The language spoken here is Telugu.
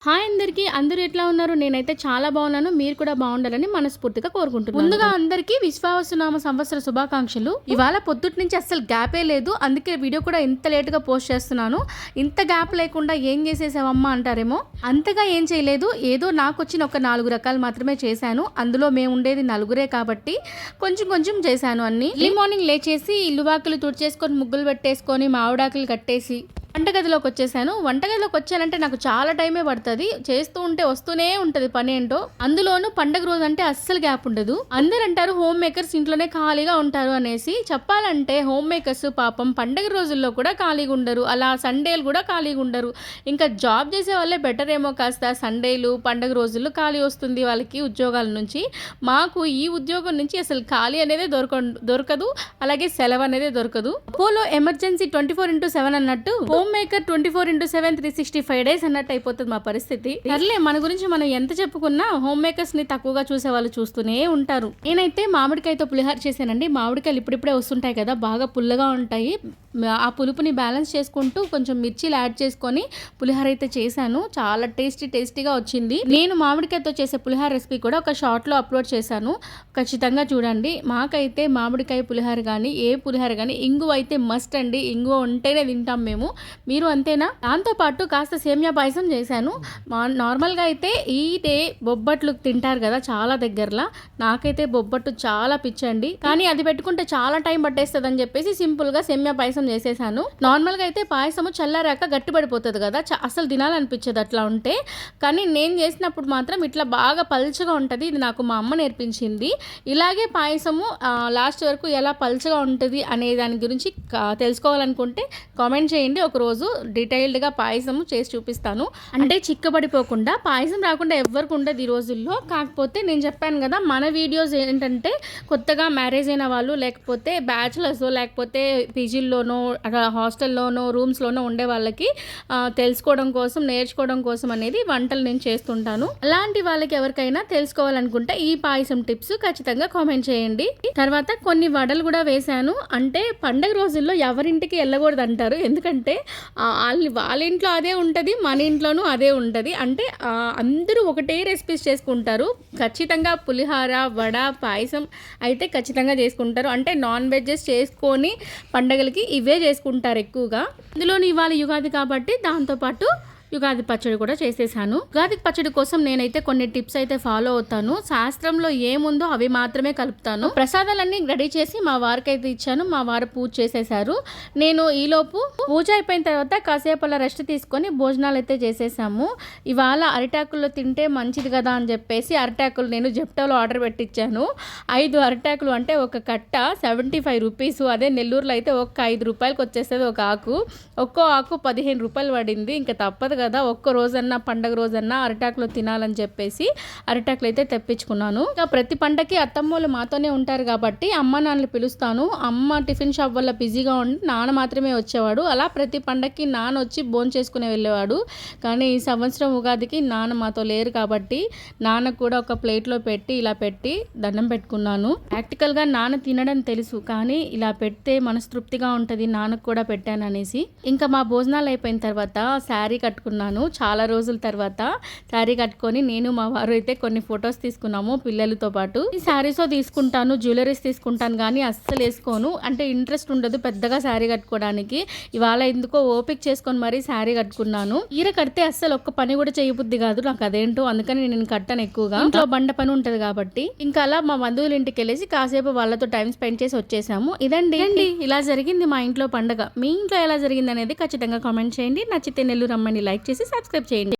హాయ్ అందరికీ, అందరూ ఎట్లా ఉన్నారు? నేనైతే చాలా బాగున్నాను. మీరు కూడా బాగుండాలని మనస్ఫూర్తిగా కోరుకుంటున్నాను. ముందుగా అందరికీ విశ్వావసునామ సంవత్సర శుభాకాంక్షలు. ఇవాళ పొద్దుటి నుంచి అస్సలు గ్యాపే లేదు, అందుకే వీడియో కూడా ఇంత లేటుగా పోస్ట్ చేస్తున్నాను. ఇంత గ్యాప్ లేకుండా ఏం చేసేసావమ్మా అంటారేమో. అంతగా ఏం చేయలేదు, ఏదో నాకు వచ్చిన ఒక 4 రకాలు మాత్రమే చేశాను. అందులో మేము ఉండేది నలుగురే కాబట్టి కొంచెం కొంచెం చేశాను అన్ని. ఈ మార్నింగ్ లేచేసి ఇల్లు వాకిలు తుడిచేసుకొని ముగ్గులు పెట్టేసుకొని మామిడాకులు కట్టేసి వంటగదిలోకి వచ్చేసాను. వంటగదిలోకి వచ్చానంటే నాకు చాలా టైమే పడుతుంది. చేస్తూ ఉంటే వస్తూనే ఉంటుంది పని ఏంటో. అందులోనూ పండగ రోజు అంటే అస్సలు గ్యాప్ ఉండదు. అందరు అంటారు హోమ్ మేకర్స్ ఇంట్లోనే ఖాళీగా ఉంటారు అనేసి. చెప్పాలంటే హోమ్ మేకర్స్ పాపం పండగ రోజుల్లో కూడా ఖాళీగా ఉండరు, అలా సండేలు కూడా ఖాళీగా ఉండరు. ఇంకా జాబ్ చేసే వాళ్ళే బెటర్ ఏమో, కాస్త సండేలు పండగ రోజుల్లో ఖాళీ వస్తుంది వాళ్ళకి ఉద్యోగాల నుంచి. మాకు ఈ ఉద్యోగం నుంచి అసలు ఖాళీ అనేది దొరకదు, అలాగే సెలవు అనేది దొరకదు. అపోలో ఎమర్జెన్సీ 24/7 అన్నట్టు హోమ్ మేకర్ 24/7 365 డేస్ అన్నట్టు అయిపోతుంది మా పరిస్థితి. సర్లే, మన గురించి మనం ఎంత చెప్పుకున్నా హోమ్ మేకర్స్ ని తక్కువగా చూసే వాళ్ళు చూస్తూనే ఉంటారు. నేనైతే మామిడికాయతో పులిహోర చేశానండి. మామిడికాయలు ఇప్పుడిప్పుడే వస్తుంటాయి కదా, బాగా పుల్లగా ఉంటాయి. ఆ పులుపుని బ్యాలెన్స్ చేసుకుంటూ కొంచెం మిర్చీలు యాడ్ చేసుకొని పులిహోర అయితే చేశాను. చాలా టేస్టీగా వచ్చింది. నేను మామిడికాయతో చేసే పులిహోర రెసిపీ కూడా ఒక షార్ట్లో అప్లోడ్ చేశాను, ఖచ్చితంగా చూడండి. మాకైతే మామిడికాయ పులిహోర కానీ ఏ పులిహోర కానీ ఇంగువ అయితే మస్ట్ అండి. ఇంగువ ఉంటేనే తింటాం మేము. మీరు అంతేనా? దాంతోపాటు కాస్త సేమియా పాయసం చేశాను. నార్మల్గా అయితే ఈ డే బొబ్బట్లు తింటారు కదా చాలా దగ్గరలో. నాకైతే బొబ్బట్టు చాలా పిచ్చండి, కానీ అది పెట్టుకుంటే చాలా టైం పట్టేస్తుంది అని చెప్పేసి సింపుల్గా సేమియా పాయసం చేసేసాను. నార్మల్గా అయితే పాయసము చల్లారాక గట్టిపడిపోతుంది కదా, అసలు తినాలనిపించదు అట్లా ఉంటే. కానీ నేను చేసినప్పుడు మాత్రం ఇట్లా బాగా పల్చగా ఉంటుంది. ఇది నాకు మా అమ్మ నేర్పించింది. ఇలాగే పాయసము లాస్ట్ వరకు ఎలా పల్చగా ఉంటుంది అనే దాని గురించి తెలుసుకోవాలనుకుంటే కామెంట్ చేయండి. ఒకరోజు డీటెయిల్డ్గా పాయసం చేసి చూపిస్తాను. అంటే చిక్కబడిపోకుండా పాయసం రాకుండా ఎవరికి ఉండదు ఈ రోజుల్లో. కాకపోతే నేను చెప్పాను కదా, మన వీడియోస్ ఏంటంటే కొత్తగా మ్యారేజ్ అయిన వాళ్ళు, లేకపోతే బ్యాచులర్స్, లేకపోతే పీజీల్లోనో హాస్టల్లోనో రూమ్స్లోనో ఉండే వాళ్ళకి తెలుసుకోవడం కోసం, నేర్చుకోవడం కోసం అనేది వంటలు నేను చేస్తుంటాను. అలాంటి వాళ్ళకి ఎవరికైనా తెలుసుకోవాలనుకుంటే ఈ పాయసం టిప్స్ ఖచ్చితంగా కామెంట్ చేయండి. తర్వాత కొన్ని వడలు కూడా వేశాను. అంటే పండగ రోజుల్లో ఎవరింటికి వెళ్ళకూడదు అంటారు, ఎందుకంటే వాళ్ళ ఇంట్లో అదే ఉంటుంది, మన ఇంట్లోనూ అదే ఉంటుంది. అంటే అందరూ ఒకటే రెసిపీస్ చేసుకుంటారు. ఖచ్చితంగా పులిహోర, వడ, పాయసం అయితే ఖచ్చితంగా చేసుకుంటారు. అంటే నాన్ వెజ్జెస్ చేసుకొని పండగలకి ఇవే చేసుకుంటారు ఎక్కువగా. ఇందులోని ఇవాళ యుగాది కాబట్టి దాంతోపాటు యుగాది పచ్చడి కూడా చేసేసాను. యుగాది పచ్చడి కోసం నేనైతే కొన్ని టిప్స్ అయితే ఫాలో అవుతాను. శాస్త్రంలో ఏముందో అవి మాత్రమే కలుపుతాను. ప్రసాదాలన్నీ రెడీ చేసి మా వారికి అయితే ఇచ్చాను. మా వారు పూజ చేసేసారు. నేను ఈలోపు పూజ అయిపోయిన తర్వాత కాసేపు అలా రెస్ట్ తీసుకొని భోజనాలు అయితే చేసేసాము. ఇవాళ అరిటాకుల్లో తింటే మంచిది కదా అని చెప్పేసి అరిటాకులు నేను జెప్టోలో ఆర్డర్ పెట్టించాను. 5 అరిటాకులు అంటే ఒక కట్ట 75 రూపీస్. అదే నెల్లూరులో అయితే ఒక 5 రూపాయలకి వచ్చేస్తుంది ఒక ఆకు. ఒక్కో ఆకు 15 రూపాయలు పడింది. ఇంకా తప్పదు కదా, ఒక్క రోజన్నా పండగ రోజన్నా అరిటాకులు తినాలని చెప్పేసి అరిటాకులు అయితే తెప్పించుకున్నాను. ఇంకా ప్రతి పండగకి అత్తమ్మోళ్ళు మాతోనే ఉంటారు కాబట్టి అమ్మ నాన్నలు పిలుస్తాను. అమ్మ టిఫిన్ షాప్ వల్ల బిజీగా ఉండి నాన్న మాత్రమే వచ్చేవాడు. అలా ప్రతి పండగకి నాన్న వచ్చి భోజనం చేసుకునే వెళ్ళేవాడు. కానీ ఈ సంవత్సరం ఉగాదికి నాన్న మాతో లేరు కాబట్టి నాన్న కూడా ఒక ప్లేట్లో పెట్టి ఇలా పెట్టి దండం పెట్టుకున్నాను. ప్రాక్టికల్గా నాన్న తినడం తెలుసు, కానీ ఇలా పెడితే మనస్తృప్తిగా ఉంటుంది, నాన్నకు కూడా పెట్టాను అనేసి. ఇంకా మా భోజనాలు అయిపోయిన తర్వాత శారీ కట్టుకున్నాను. చాలా రోజుల తర్వాత శారీ కట్టుకొని నేను మా వారు అయితే కొన్ని ఫొటోస్ తీసుకున్నాము పిల్లలతో పాటు. ఈ శారీస్ తీసుకుంటాను, జ్యువెలరీస్ తీసుకుంటాను, కానీ అస్సలు వేసుకోను. అంటే ఇంట్రెస్ట్ ఉండదు పెద్దగా శారీ కట్టుకోవడానికి. ఇవాళ ఎందుకో ఓపిక చేసుకొని మరీ శారీ కట్టుకున్నాను. చీర కడితే అస్సలు ఒక్క పని కూడా చేయబుద్ధి కాదు నాకు, అదేంటో. అందుకని నేను కట్టను ఎక్కువగా, ఇంట్లో బండ పని ఉంటుంది కాబట్టి. ఇంకా అలా మా బంధువుల ఇంటికి వెళ్ళేసి కాసేపు వాళ్ళతో టైం స్పెండ్ చేసి వచ్చేసాము. ఇదండి ఇలా జరిగింది మా ఇంట్లో పండగ. మీ ఇంట్లో ఎలా జరిగింది అనేది ఖచ్చితంగా కామెంట్ చేయండి. నచ్చితే నెల్లూరు రమ్మని లైక్ చేసి సబ్స్క్రైబ్ చేయండి.